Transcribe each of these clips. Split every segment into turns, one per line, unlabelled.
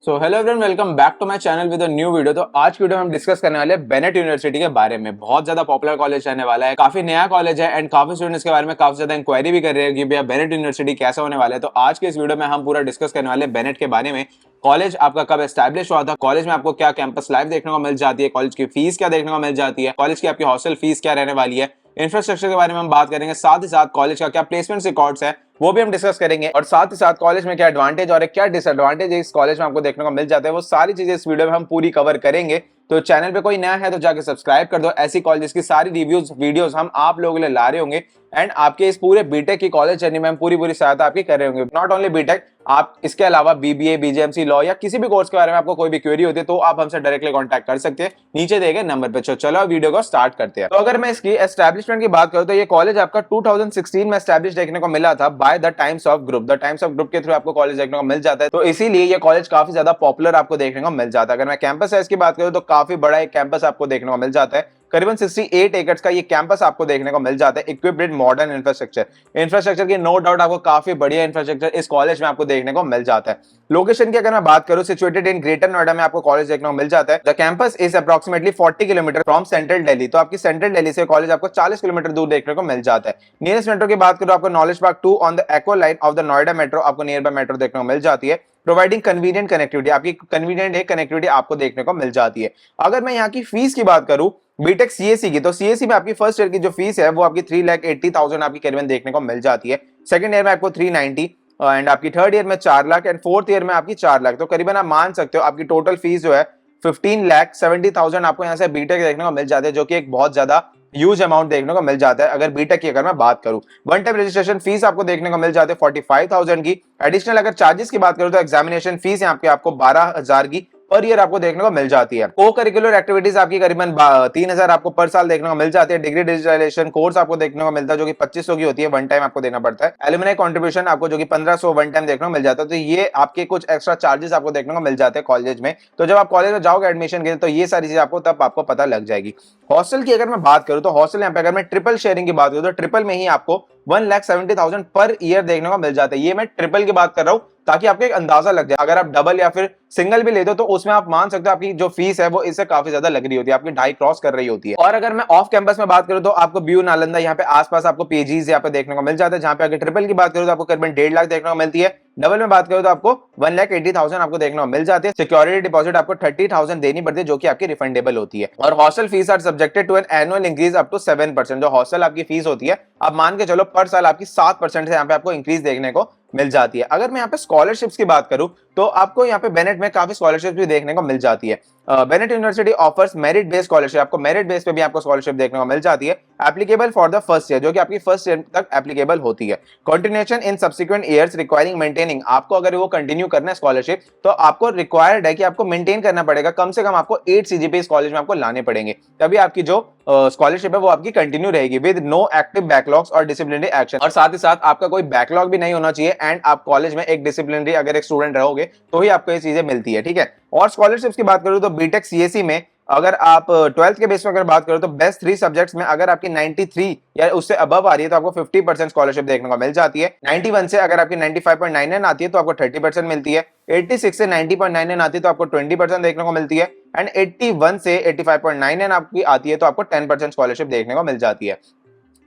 So hello everyone, welcome back to my channel with a new video. तो आज की video में हम डिस्कस करने वाले हैं बेनेट यूनिवर्सिटी के बारे में। बहुत ज्यादा पॉपुलर कॉलेज रहने वाला है, काफी नया कॉलेज है एंड काफी स्टूडेंट्स के बारे में काफी ज्यादा इंक्वायरी भी कर रहे हैं कि भैया बेनेट यूनिवर्सिटी कैसा होने वाला है। तो आज के इस वीडियो में हम पूरा डिस्कस करने वाले हैं बेनेट के बारे में। कॉलेज आपका कब एस्टैब्लिश हुआ था, कॉलेज में आपको क्या कैंपस लाइफ देखने को मिल जाती है, कॉलेज की फीस क्या देखने को मिल जाती है, कॉलेज की आपकी हॉस्टल फीस क्या रहने वाली है, इंफ्रास्ट्रक्चर के बारे में हम बात करेंगे, साथ ही साथ कॉलेज का क्या प्लेसमेंट रिकॉर्ड्स है वो भी हम डिस्कस करेंगे, और साथ ही साथ कॉलेज में क्या एडवांटेज और क्या डिसएडवांटेज इस कॉलेज में आपको देखने को मिल जाता है, वो सारी चीजें इस वीडियो में हम पूरी कवर करेंगे। तो चैनल पे कोई नया है तो जाके सब्सक्राइब कर दो। ऐसी कॉलेज की सारी रिव्यूज वीडियोस हम आप लोगों के लिए ला रहे होंगे एंड आपके इस पूरे बीटेक की कॉलेज जर्नी में हम पूरी सहायता आपकी कर रहे होंगे। नॉट ओनली बीटेक, आप इसके अलावा बीबीए, बीजेएमसी, लॉ या किसी भी कोर्स के बारे में आपको कोई भी क्वेरी होती है तो आप हमसे डायरेक्टली कांटेक्ट कर सकते हैं नीचे दिए गए नंबर पे। चलो वीडियो को स्टार्ट करते हैं। तो अगर मैं इसकी एस्टैब्लिशमेंट की बात करूं तो ये कॉलेज आपका 2016 में एस्टैब्लिश देखने को मिला था by the times of group. The times of group के थ्रू आपको कॉलेज देखने को मिल जाता है, तो इसीलिए ये कॉलेज काफी ज्यादा पॉपुलर आपको देखने को मिल जाता है। अगर मैं कैंपस साइज की बात करूं तो काफी बड़ा एक कैंपस आपको देखने को मिल जाता है। करीबन 68 एकड़ का ये कैंपस आपको देखने को मिल जाता है, इक्विप्ड विद मॉडर्न इंफ्रास्ट्रक्चर की नो डाउट आपको काफी बढ़िया इंफ्रास्ट्रक्चर इस कॉलेज में आपको देखने को मिल जाता है। लोकेशन की अगर मैं बात करूं, सिचुएटेड इन ग्रेटर नोएडा में आपको कॉलेज देखने को मिल जाता है। The campus is approximately 40 kilometre from central Delhi. तो आपकी सेंट्रल दिल्ली से कॉलेज आपको 40 किलोमीटर दूर देखने को मिल जाता है। नियरेस्ट मेट्रो की बात करूं आपको knowledge park 2 on the aqua line of the Noida metro आपको नियर बाय मेट्रो देखने को मिल जाती है, प्रोवाइडिंग कन्वीनियंट कनेक्टिविटी। आपकी कन्वीनियंट एक कनेक्टिविटी आपको देखने को मिल जाती है। अगर मैं यहाँ की फीस की बात करूं बीटेक सीएससी की, तो सीएससी में आपकी फर्स्ट ईयर की जो फीस है वो आपकी 3,80,000 आपकी करीबन देखने को मिल जाती है। सेकंड ईयर में आपको 390 एंड आपकी थर्ड ईयर में 4 लाख एंड फोर्थ ईयर में आपकी 4 लाख। तो करीबन आप मान सकते हो आपकी टोटल फीस जो है 15,70,000 आपको यहाँ से बीटेक देखने को मिल जाते हैं, जो कि एक बहुत ज्यादा ह्यूज अमाउंट देखने को मिल जाता है। अगर बीटेक की अगर मैं बात करूं, वन टाइम रजिस्ट्रेशन फीस आपको देखने को मिल जाती है 45,000 की। एडिशनल अगर चार्जेस की बात करूं तो एग्जामिनेशन फीस यहाँ पे आपको 12,000 की पर ईयर आपको देखने को मिल जाती है। को करिकुलर एक्टिविटीज आपकी करीबन 3,000 आपको पर साल देखने को मिल जाती है। डिग्री डिजिटलाइजेशन कोर्स आपको देखने को मिलता है जो कि 2500 की होती है, वन टाइम आपको देना पड़ता है। एलुमनाई कंट्रीब्यूशन आपको जो कि 1500 वन टाइम देखने को मिल जाता है। तो ये आपके कुछ एक्स्ट्रा चार्जेस आपको देखने को मिल जाते हैं कॉलेज में। तो जब आप कॉलेज में जाओगे एडमिशन के लिए तो ये सारी चीज आपको तब आपको पता लग जाएगी। हॉस्टल की अगर मैं बात करूं तो हॉस्टल यहाँ पे अगर मैं ट्रिपल शेयरिंग की बात करूं तो ट्रिपल में ही आपको 1,70,000 पर ईयर देखने को मिल जाता है। ये मैं ट्रिपल की बात कर रहा हूं ताकि आपको एक अंदाजा लग जाए। अगर आप डबल या फिर सिंगल भी लेते हो तो उसमें आप मान सकते हो आपकी जो फीस है वो इससे काफी ज्यादा लग रही होती है, आपकी 2.5 क्रॉस कर रही होती है। और अगर मैं ऑफ कैंपस में बात करूं तो आपको बीयू नालंदा यहाँ पे आसपास आपको पीजीज यहाँ पे देखने को मिल जाता है, जहां पे अगर ट्रिपल की बात करूं तो आपको करीबन 1.5 लाख देखने को मिलती है। डबल में बात करूं तो आपको 1,80,000 आपको देखने को मिल जाती है। सिक्योरिटी डिपॉजिट आपको 30,000 देनी पड़ती है जो कि आपकी रिफंडेबल होती है। और hostel fees are subjected to an annual increase up to 7%। जो हॉस्टल आपकी फीस होती है आप मान के चलो पर साल आपकी 7% से यहाँ पे आपको इंक्रीज देखने को मिल जाती है। अगर मैं यहाँ पे स्कॉलरशिप्स की बात करूं तो आपको यहाँ पे बेनेट में काफी स्कॉलरशिप भी देखने को मिल जाती है। Bennett university offers merit based scholarship. आपको मेरिट बेस पे भी आपको स्कॉलरशिप देखने को मिल जाती है, applicable for the first year, जो कि आपकी फर्स्ट ईयर तक एप्लीकेबल होती है। Continuation in subsequent years requiring maintaining. आपको अगर वो कंटिन्यू करना है स्कॉलरशिप तो आपको रिक्वायर्ड है कि आपको मेंटेन करना पड़ेगा, कम से कम आपको 8 सीजीपी इस कॉलेज में आपको लाने पड़ेंगे, तभी आपकी जो स्कॉलरशिप है वो आपकी कंटिन्यू रहेगी विद नो एक्टिव बैकलॉग्स और डिसिप्लिनरी एक्शन। और साथ ही साथ आपका कोई बैकलॉग भी नहीं होना चाहिए एंड आप कॉलेज में एक डिसिप्लिनरी अगर एक स्टूडेंट रहोगे तो ही आपको ये चीजें मिलती है, ठीक है। और स्कॉलरशिप्स की बात करूं तो बीटेक सीएससी में अगर आप 12th के बेस में अगर बात करो तो बेस्ट 3 सब्जेक्ट्स में अगर आपकी 93 या उससे अबव आ रही है तो आपको 50% स्कॉलरशिप देखने को मिल जाती है। 91 से अगर आपकी 95.99 आती है तो आपको 30% मिलती है। 86 से 90.99 आती है तो आपको 20% देखने को मिलती है एंड 81 से 85.99 आपकी आती है तो आपको 10% स्कॉलरशिप देखने को मिल जाती है।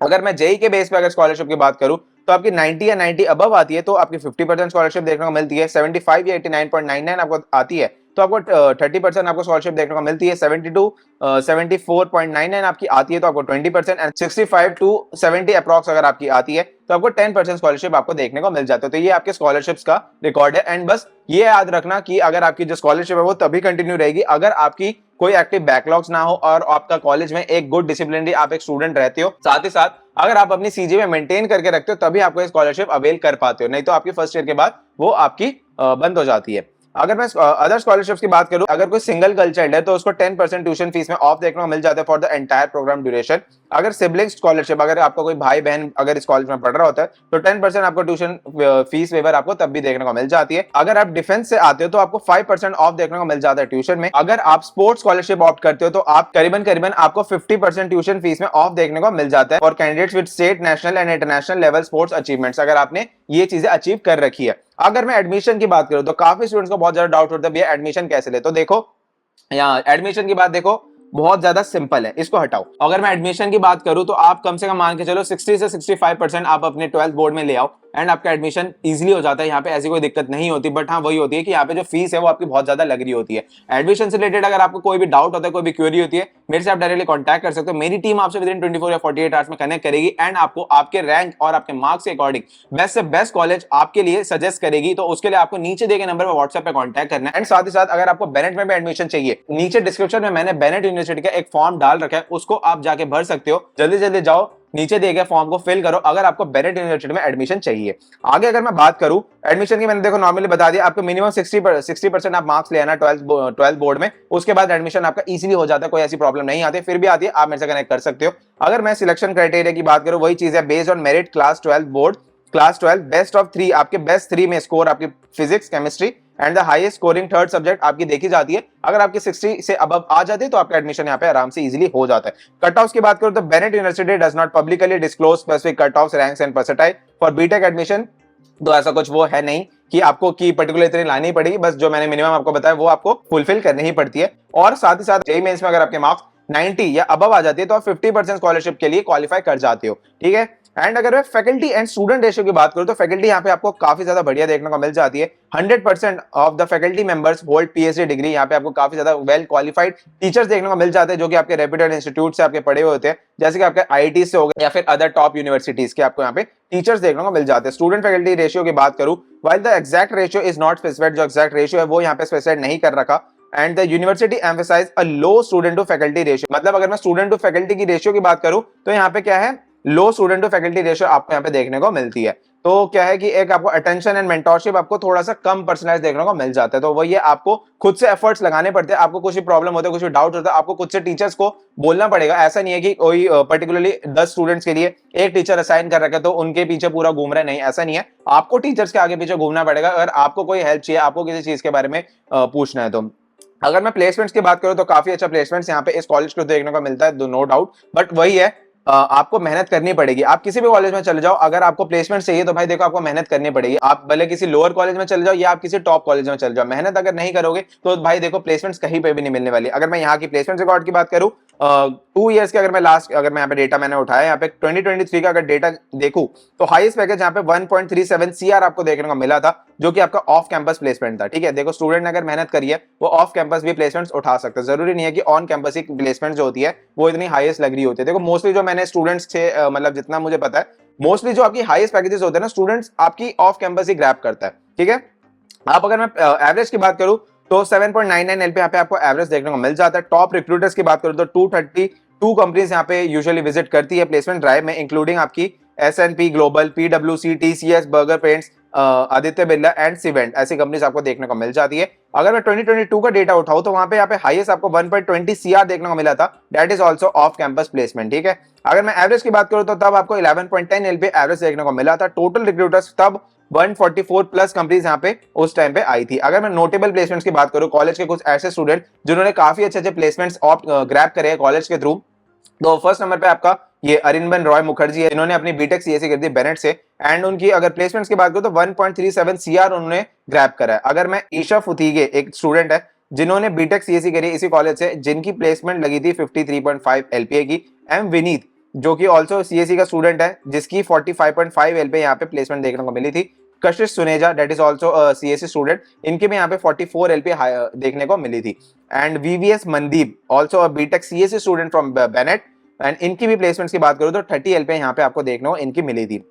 अगर मैं जेई के बेस पे अगर स्कॉलरशिप की बात करूं तो आपकी 90 या 90 अबव आती है तो आपकी 50% स्कॉलरशिप देखने को मिलती है। 75 या 89.99 आपको आती है तो आपको 30% आपको स्कॉलरशिप देखने को मिलती है। 72 74.99 आपकी आती है तो आपको 20% एंड 65 टू 70 अप्रॉक्स अगर आपकी आती है तो आपको 10% स्कॉलरशिप आपको देखने को मिल जाता है। तो ये आपके स्कॉलरशिप्स का रिकॉर्ड है एंड बस ये याद रखना कि अगर आपकी जो स्कॉलरशिप है वो तभी कंटिन्यू रहेगी अगर आपकी कोई एक्टिव बैकलॉग्स ना हो और आपका कॉलेज में एक गुड डिसिप्लिनरी आप एक स्टूडेंट रहते हो। साथ ही साथ अगर आप अपनी सीजी में मेंटेन करके रखते हो तभी आपको स्कॉलरशिप अवेल कर पाते हो, नहीं तो आपकी फर्स्ट ईयर के बाद वो आपकी बंद हो जाती है। अगर मैं अदर स्कॉलरशिप्स की बात करूं, अगर कोई सिंगल गर्ल चाइल्ड है तो उसको 10% ट्यूशन फीस में ऑफ देखने को मिल जाता है for the entire programme duration. अगर सिबलिंग स्कॉलरशिप, अगर आपका कोई भाई बहन अगर इस कॉलेज में पढ़ रहा होता है तो 10% आपको ट्यूशन फीस वेवर आपको तब भी देखने को मिल जाती है। अगर आप डिफेंस से आते हो तो आपको 5% ऑफ देखने को मिल जाता है ट्यूशन में। अगर आप स्पोर्ट्स स्कॉलरशिप ऑप्ट करते हो तो आप करीबन आपको 50% ट्यूशन फीस में ऑफ देखने को मिल जाता है for candidates with state, national and international level sports achievements, अगर आपने ये चीजें अचीव कर रखी है। अगर मैं एडमिशन की बात करूं तो काफी स्टूडेंट्स को बहुत ज्यादा डाउट होता है भैया एडमिशन कैसे ले, तो देखो यहाँ एडमिशन की बात देखो बहुत ज्यादा सिंपल है, इसको हटाओ। अगर मैं एडमिशन की बात करूं तो आप कम से कम मान के चलो 60 से 65% आप अपने 12th बोर्ड में ले आओ एंड आपका एडमिशन इजीली हो जाता है। यहाँ पे ऐसी कोई दिक्कत नहीं होती, बट हाँ वही होती है कि यहाँ पे जो फीस है वो आपकी बहुत ज्यादा लग रही होती है। एडमिशन से रिलेटेड अगर आपको कोई भी डाउट होता है, कोई भी क्वेरी होती है, मेरे से आप डायरेक्टली कॉन्टैक्ट कर सकते हो। मेरी टीम आपसे विदिन 24 या 48 आवर्स में कनेक्ट करेगी एंड आपको आपके रैंक और आपके मार्क्स के अकॉर्डिंग बेस्ट से बेस्ट कॉलेज आपके लिए सजेस्ट करेगी। तो उसके लिए आपको नीचे दिए गए नंबर पर व्हाट्सएप पे कॉन्टैक्ट करना है। एंड साथ ही साथ अगर आपको बेनेट में भी एडमिशन चाहिए, नीचे डिस्क्रिप्शन में मैंने बेनेट यूनिवर्सिटी का एक फॉर्म डाल रखा है, उसको आप जाके भर सकते हो। जल्दी जल्दी जाओ, नीचे दिए गए फॉर्म को फिल करो अगर आपको बेनेट यूनिवर्सिटी में एडमिशन चाहिए। आगे अगर मैं बात करूं एडमिशन की, मैंने देखो नॉर्मली बता दिया आपको मिनिमम 60% आप मार्क्स ले आना 12th बोर्ड में, उसके बाद एडमिशन आपका इजीली हो जाता है, कोई ऐसी प्रॉब्लम नहीं आती। फिर भी आती है, आप मेरे से कनेक्ट कर सकते हो। अगर मैं सिलेक्शन क्राइटेरिया की बात करूं, वही चीज है based on merit class 12 board, class 12 best of 3, आपके बेस्ट 3 में स्कोर आपकी physics chemistry and the highest scoring third subject आपकी देखी जाती है। अगर आपकी 60 से अबव आ जाती है तो आपका एडमिशन यहाँ पे आराम से इजीली हो जाता है। कट ऑफ्स की बात करूं तो Bennett University does not publicly disclose specific cut offs, ranks and percentile for BTech admission. तो ऐसा कुछ वो है नहीं कि आपको की पर्टिकुलर इतनी लानी पड़ेगी, बस जो मैंने मिनिमम आपको बताया वो आपको फुलफिल करनी ही पड़ती है। और साथ ही साथ जेईई मेंस में अगर आपके मार्क्स 90 या अबव आ जाती है तो आप 50% स्कॉलरशिप के लिए क्वालिफाई कर जाते हो, ठीक है। एंड अगर मैं फैकल्टी एंड स्टूडेंट रेशियो की बात करूं तो फैकल्टी यहाँ पे आपको काफी ज्यादा बढ़िया देखने को मिल जाती है। 100% of the faculty members hold PhD degree. यहाँ पे आपको काफी ज्यादा वेल क्वालिफाइड टीचर्स देखने को मिल जाते हैं जो कि आपके रेप्यूटेड इंस्टीट्यूट से आपके पढ़े हुए होते हैं, जैसे कि आपके आईआईटी से हो गए या फिर अदर टॉप यूनिवर्सिटीज के आपको यहाँ पे टीचर्स देखने को मिल जाते हैं। स्टूडेंट फैकल्टी रेशियो की बात करूं, while the exact ratio is not specified, जो एग्जैक्ट रेशियो है वो यहाँ पे स्पेसिफाइड नहीं कर रखा। And the university emphasise a low student to faculty ratio, मतलब अगर मैं स्टूडेंट टू फैकल्टी की रेशियो की बात करूं तो यहाँ पे क्या है, low student to faculty ratio आपको यहाँ पे देखने को मिलती है। तो क्या है कि एक आपको अटेंशन एंड मेंटोरशिप आपको थोड़ा सा कम पर्सनलाइज देखने को मिल जाता है। तो वही है, आपको खुद से एफर्ट्स लगाने पड़ते हैं। आपको कुछ भी प्रॉब्लम होता है, कुछ भी डाउट होता है, आपको खुद से टीचर्स को बोलना पड़ेगा। ऐसा नहीं है कि कोई पर्टिकुलरली 10 स्टूडेंट्स के लिए एक टीचर असाइन कर रखा है तो उनके पीछे पूरा घूम रहा है, नहीं ऐसा नहीं है। आपको टीचर्स के आगे पीछे घूमना पड़ेगा अगर आपको कोई हेल्प चाहिए, आपको किसी चीज के बारे में पूछना है तो। अगर मैं प्लेसमेंट्स की बात करूं तो काफी अच्छा प्लेसमेंट्स यहाँ पे इस कॉलेज को देखने को मिलता है, नो डाउट। बट वही है, आपको मेहनत करनी पड़ेगी। आप किसी भी कॉलेज में चले जाओ, अगर आपको प्लेसमेंट चाहिए तो भाई देखो आपको मेहनत करनी पड़ेगी। आप भले किसी लोअर कॉलेज में चले जाओ या आप किसी टॉप कॉलेज में चले जाओ, मेहनत अगर नहीं करोगे तो भाई देखो प्लेसमेंट्स कहीं पे भी नहीं मिलने वाली। अगर मैं यहाँ की प्लेसमेंट रिकॉर्ड की बात करूं 2 इयर्स के, अगर मैं यहाँ पे डेटा मैंने उठाया, यहाँ पे 2023 का अगर डेटा देखूं तो हाईएस्ट पैकेज यहाँ पे 1.37 सीआर आपको देखने को मिला था, जो कि आपका ऑफ कैंपस प्लेसमेंट था, ठीक है। देखो स्टूडेंट ने अगर मेहनत करी है वो ऑफ कैंपस भी प्लेसमेंट्स उठा सकते हैं, जरूरी नहीं है कि ऑन कैंपस ही प्लेसमेंट जो होती है वो इतनी हाईएस्ट लग रही होती है। देखो मोस्टली जो मैंने स्टूडेंट्स से मतलब जितना मुझे पता है, मोस्टली जो आपकी हाईएस्ट पैकेजेस होते हैं ना, स्टूडेंट्स आपकी ऑफ कैंपस ही ग्रैब करता है, ठीक है। आप अगर मैं एवरेज की बात करूं तो 7.99 एलपी यहाँ पे आपको एवरेज देखने को मिल जाता है। टॉप रिक्रूटर्स की बात करूं तो 232 कंपनीज यहाँ पे यूजुअली विजिट करती है प्लेसमेंट ड्राइव में, इंक्लूडिंग आपकी एसएनपी ग्लोबल, पीडब्ल्यूसी, TCS, Berger Paints, Aditya Birla and Cvent, ऐसी कंपनीज आपको देखने को मिल जाती है। अगर मैं 2022 का डेटा उठाऊं तो वहां पे यहाँ पे हाईएस्ट आपको 1.20 सीआर देखने को मिला था, that is also off campus placement, ठीक है। अगर मैं एवरेज की बात करूं तो तब आपको 11.10 एलपी एवरेज देखने को मिला था। टोटल रिक्रूटर्स तब 144 प्लस कंपनीज यहाँ पे उस टाइम पे आई थी। अगर मैं नोटेबल प्लेसमेंट्स की बात करूं, कॉलेज के कुछ ऐसे स्टूडेंट जिन्होंने काफी अच्छे अच्छे प्लेसमेंट्स ग्रैब करे हैं कॉलेज के थ्रू, तो फर्स्ट नंबर पे आपका ये अरिंदम रॉय मुखर्जी है, इन्होंने अपनी बीटेक सीएससी कर दी बेनेट से एंड उनकी अगर प्लेसमेंट्स की बात करूं तो 1.37 सीआर उन्होंने ग्रैब करा है। अगर मैं ईशा फुतीगे, एक स्टूडेंट है जिन्होंने बीटेक सीएससी करी इसी कॉलेज से, जिनकी प्लेसमेंट लगी थी 53.5 एलपीए की। एम विनीत जो कि ऑल्सो सीएससी का स्टूडेंट है, जिसकी 45.5 एलपीए यहाँ पे प्लेसमेंट देखने को मिली थी। कशिश Suneja that is also CSC student, इनके भी यहाँ पे 44 एलपीए देखने को मिली थी। And VVS Mandeep also BTech CSC student from Bennett and इनकी भी प्लेसमेंट्स की बात करूं तो 30 एलपीए यहाँ पे आपको देखने को इनकी मिली थी।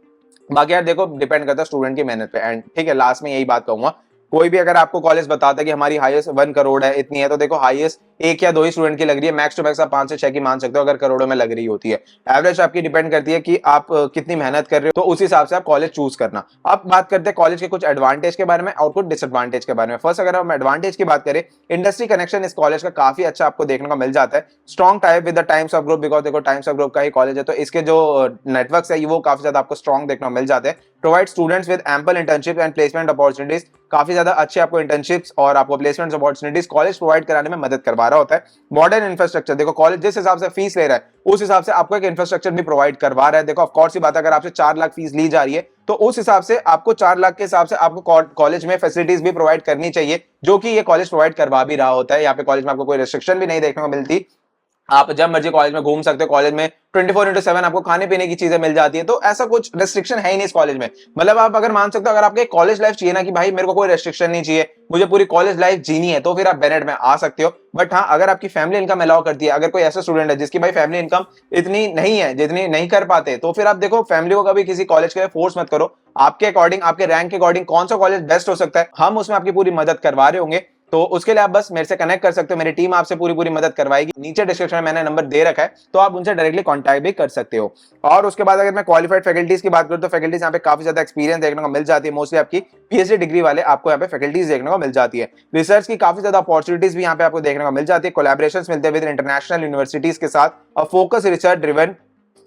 बाकी यार देखो डिपेंड करता है स्टूडेंट की मेहनत पे। एंड ठीक है, लास्ट में यही बात कहूंगा, कोई भी अगर आपको कॉलेज बताता है कि हमारी हाईएस्ट 1 करोड़ है, इतनी है, तो देखो हाईएस्ट 1 या 2 ही स्टूडेंट की लग रही है, मैक्स टू मैक्स आप 5 से 6 की मान सकते हो अगर करोड़ों में लग रही होती है। एवरेज आपकी डिपेंड करती है कि आप कितनी मेहनत कर रहे हो, तो उस हिसाब से आप कॉलेज चूज करना। अब बात करते हैं कॉलेज के कुछ एडवांटेज के बारे में और कुछ डिसएडवांटेज के बारे में। फर्स्ट अगर हम एडवांटेज की बात करें, इंडस्ट्री कनेक्शन इस कॉलेज का काफी अच्छा आपको देखने को मिल जाता है। Strong type with the times of group, because देखो टाइम्स ऑफ ग्रुप का ही कॉलेज है, तो इसके जो नेटवर्क्स है वो काफी ज्यादा आपको स्ट्रॉन्ग देखने को मिल जाते हैं। Provide students with ample internship and placement opportunities, काफी ज्यादा अच्छे आपको इंटर्नशिप्स और आपको प्लेसमेंट अपॉर्चुनिटीज कॉलेज प्रोवाइड कराने में मदद करवा रहा होता है। मॉडर्न इंफ्रास्ट्रक्चर, देखो कॉलेज जिस हिसाब से फीस ले रहा है उस हिसाब से आपको एक इंफ्रास्ट्रक्चर भी प्रोवाइड करवा रहा है। देखो ऑफ कोर्स ही बात है, अगर आपसे 4 लाख फीस ली जा रही है तो उस हिसाब से आपको 4 लाख के हिसाब से आपको कॉलेज में फैसिलिटीज भी प्रोवाइड करनी चाहिए, जो कि ये कॉलेज प्रोवाइड करवा भी रहा होता है। यहाँ पे कॉलेज में आपको कोई रिस्ट्रिक्शन भी नहीं देखने को मिलती, आप जब मर्जी कॉलेज में घूम सकते हो। कॉलेज में 24/7 आपको खाने पीने की चीजें मिल जाती है, तो ऐसा कुछ रेस्ट्रिक्शन है ही नहीं इस कॉलेज में। मतलब आप अगर मान सकते हो, अगर आपके कॉलेज लाइफ चाहिए ना कि भाई मेरे को कोई रेस्ट्रिक्शन नहीं चाहिए, मुझे पूरी कॉलेज लाइफ जीनी है, तो फिर आप बेनेट में आ सकते हो। बट हाँ, अगर आपकी फैमिली इनकम अलाउ करती है, अगर कोई ऐसा स्टूडेंट है जिसकी भाई फैमिली इनकम इतनी नहीं है, जितनी नहीं कर पाते, तो फिर आप देखो फैमिली को कभी किसी कॉलेज के लिए फोर्स मत करो। आपके अकॉर्डिंग, आपके रैंक के अकॉर्डिंग कौन सा कॉलेज बेस्ट हो सकता है, हम उसमें आपकी पूरी मदद करवा रहे होंगे। तो उसके लिए आप बस मेरे से कनेक्ट कर सकते हो, मेरी टीम आपसे पूरी मदद करवाएगी। नीचे डिस्क्रिप्शन में मैंने नंबर दे रखा है, तो आप उनसे डायरेक्टली कांटेक्ट भी कर सकते हो। और उसके बाद अगर मैं क्वालिफाइड फैकल्टीज की बात करूं तो फैकल्टीज यहाँ पे काफी ज्यादा एक्सपीरियंस देखने को मिल जाती है। मोस्टली आपकी पीएचडी डिग्री वाले आपको यहाँ पे फैकल्टीज देखने को मिल जाती है। रिसर्च की काफी ज्यादा अपॉर्चुनिटीज भी यहाँ पे आपको देखने को मिल जाती है। कोलैबोरेशंस मिलते हैं विद इंटरनेशनल यूनिवर्सिटीज के साथ, और फोकस रिसर्च ड्रिवन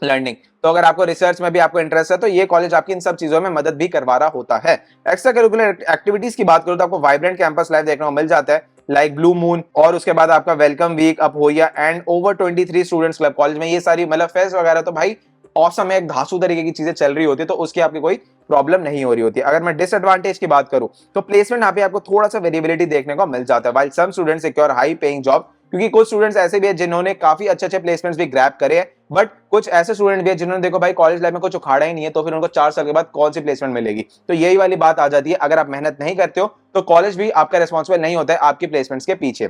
लर्निंग। तो अगर आपको रिसर्च में भी आपको इंटरेस्ट है तो ये कॉलेज आपकी इन सब चीजों में मदद भी करवा रहा होता है। एक्स्ट्रा करिकुलर एक्टिविटीज की बात करूं तो आपको वाइब्रेंट कैंपस लाइफ देखने को मिल जाता है, लाइक ब्लू मून, और उसके बाद आपका वेलकम वीक अप होया and over 23 students club. College में ये सारी मतलब फेस्ट वगैरह तो भाई औसम है, एक धांसू तरीके की चीजें चल रही होती है, तो उसकी आपकी कोई प्रॉब्लम नहीं हो रही होती। अगर मैं डिसएडवांटेज की बात करूं तो प्लेसमेंट यहाँ पे आपको थोड़ा सा वेरिएबिलिटी देखने को मिल जाता है। While some students secure high paying job, क्योंकि कुछ स्टूडेंट्स ऐसे भी है जिन्होंने काफी अच्छे प्लेसमेंट्स भी ग्रैब करे हैं, बट कुछ ऐसे स्टूडेंट भी है जिन्होंने देखो भाई कॉलेज लाइफ में कुछ उखाड़ा ही नहीं है, तो फिर उनको 4 साल के बाद कौन सी प्लेसमेंट मिलेगी। तो यही वाली बात आ जाती है, अगर आप मेहनत नहीं करते हो तो कॉलेज भी आपका रिस्पॉन्सिबल नहीं होता है आपकी प्लेसमेंट्स के पीछे,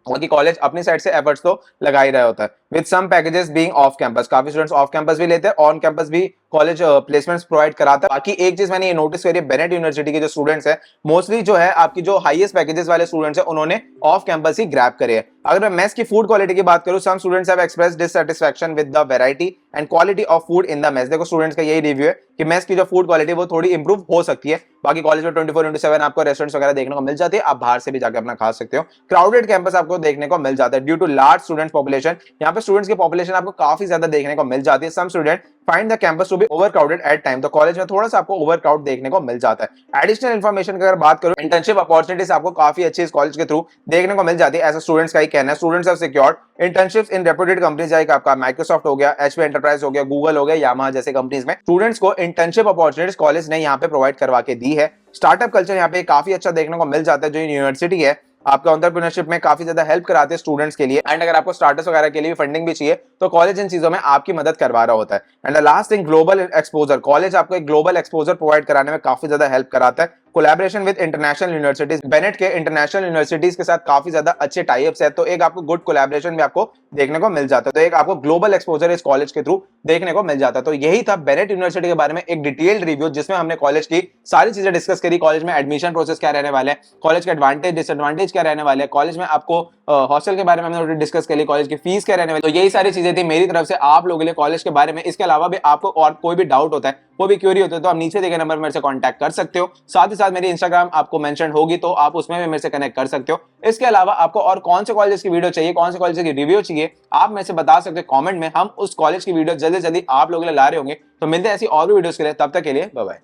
बाकी कॉलेज अपनी साइड से एफर्ट्स तो लगा ही रहा होता है। With some packages being off campus, काफी स्टूडेंट्स ऑफ कैंपस भी लेते हैं, ऑन कैंपस भी कॉलेज प्लेसमेंट्स प्रोवाइड कराता है। बाकी एक चीज मैंने ये नोटिस करी है, बेनेट यूनिवर्सिटी के जो स्टूडेंट्स हैं मोस्टली जो है आपकी जो हाईएस्ट पैकेजेस वाले स्टूडेंट्स हैं उन्होंने ऑफ कैंपस ही ग्रैब करे हैं। अगर मैं मेस की फूड क्वालिटी की बात करूं, some students have expressed dissatisfaction with the variety and quality of food in the mess. देखो स्टूडेंट्स का यही रिव्यू है कि मेस की जो फूड क्वालिटी वो थोड़ी इंप्रूव हो सकती है। बाकी कॉलेज में 24/7 आपको रेस्टोरेंट्स वगैरह देखने को मिल जाती है, आप बाहर से भी जाकर अपना खा सकते हो। क्राउडेड कैंपस आपको देखने को मिल जाता है due to large student population. यहाँ पे स्टूडेंट्स की पॉपुलेशन आपको काफी ज्यादा देखने को मिल जाती है। Some student find the campus to be overcrowded at time, तो कॉलेज में थोड़ा सा आपको ओवरक्राउड देखने को मिल जाता है। एडिशनल इन्फॉर्मेशन की अगर बात करूं, इंटर्नशिप अपॉर्चुनिटीज आपको काफी अच्छी इस कॉलेज के थ्रू देखने को मिल जाती है, ऐसा स्टूडेंट्स का ही कहना है। Students have secured internships in reputed companies like आपका माइक्रोसॉफ्ट हो गया, एचपी एंटरप्राइज हो गया, गूगल हो गया, यामाहा जैसे कंपनीज में स्टूडेंट्स को इंटर्नशिप अपॉर्चुनिटीज कॉलेज ने यहाँ पे प्रोवाइड करवा के दी है। स्टार्टअप कल्चर यहाँ पे काफी अच्छा देखने को मिल जाता है। जो यूनिवर्सिटी है आपका एंटरप्रेन्योरशिप में काफी ज्यादा हेल्प कराते हैं स्टूडेंट्स के लिए, एंड अगर आपको स्टार्टअप्स वगैरह के लिए फंडिंग भी चाहिए तो कॉलेज इन चीजों में आपकी मदद करवा रहा होता है। And the last thing, global exposure. College आपको एक ग्लोबल एक्सपोजर प्रोवाइड कराने में काफी ज्यादा हेल्प कराता है। Collaboration with international universities, Bennett के इंटरनेशनल यूनिवर्सिटीज के साथ काफी ज्यादा अच्छे टाइप्स है, तो एक आपको गुड कोलैबोरेशन भी आपको देखने को मिल जाता है। तो एक आपको ग्लोबल एक्सपोजर इस कॉलेज के थ्रू देखने को मिल जाता है। तो यही था बेनेट यूनिवर्सिटी के बारे में एक डिटेल्ड रिव्यू, जिसमें हमने कॉलेज की सारी चीजें डिस्कस करी। कॉलेज में एडमिशन प्रोसेस क्या रहने वाले हैं, कॉलेज के एडवांटेज डिसएडवांटेज क्या रहने वाले हैं, कॉलेज में आपको हॉस्टल के बारे में हमने डिस्कस करी, कॉलेज की फीस क्या रहने वाली। तो यही सारी चीजें थी मेरी तरफ से आप लोगों के लिए कॉलेज के बारे में। इसके अलावा भी आपको और कोई भी डाउट होता है, कोई भी क्वेरी होती है, तो आप नीचे दिए नंबर मेरे से कांटेक्ट कर सकते हो। साथ ही साथ मेरी इंस्टाग्राम आपको मेंशन होगी, तो आप उसमें भी मेरे से कनेक्ट कर सकते हो। इसके अलावा आपको और कौन से कॉलेज की वीडियो चाहिए, कौन से कॉलेज की रिव्यू चाहिए, आप मेरे से बता सकते हो कमेंट में। हम उस कॉलेज की वीडियो जल्दी जल्दी आप लोगों के लिए ला रहे होंगे। तो मिलते हैं ऐसी और भी वीडियोस के लिए, तब तक के लिए बाय बाय।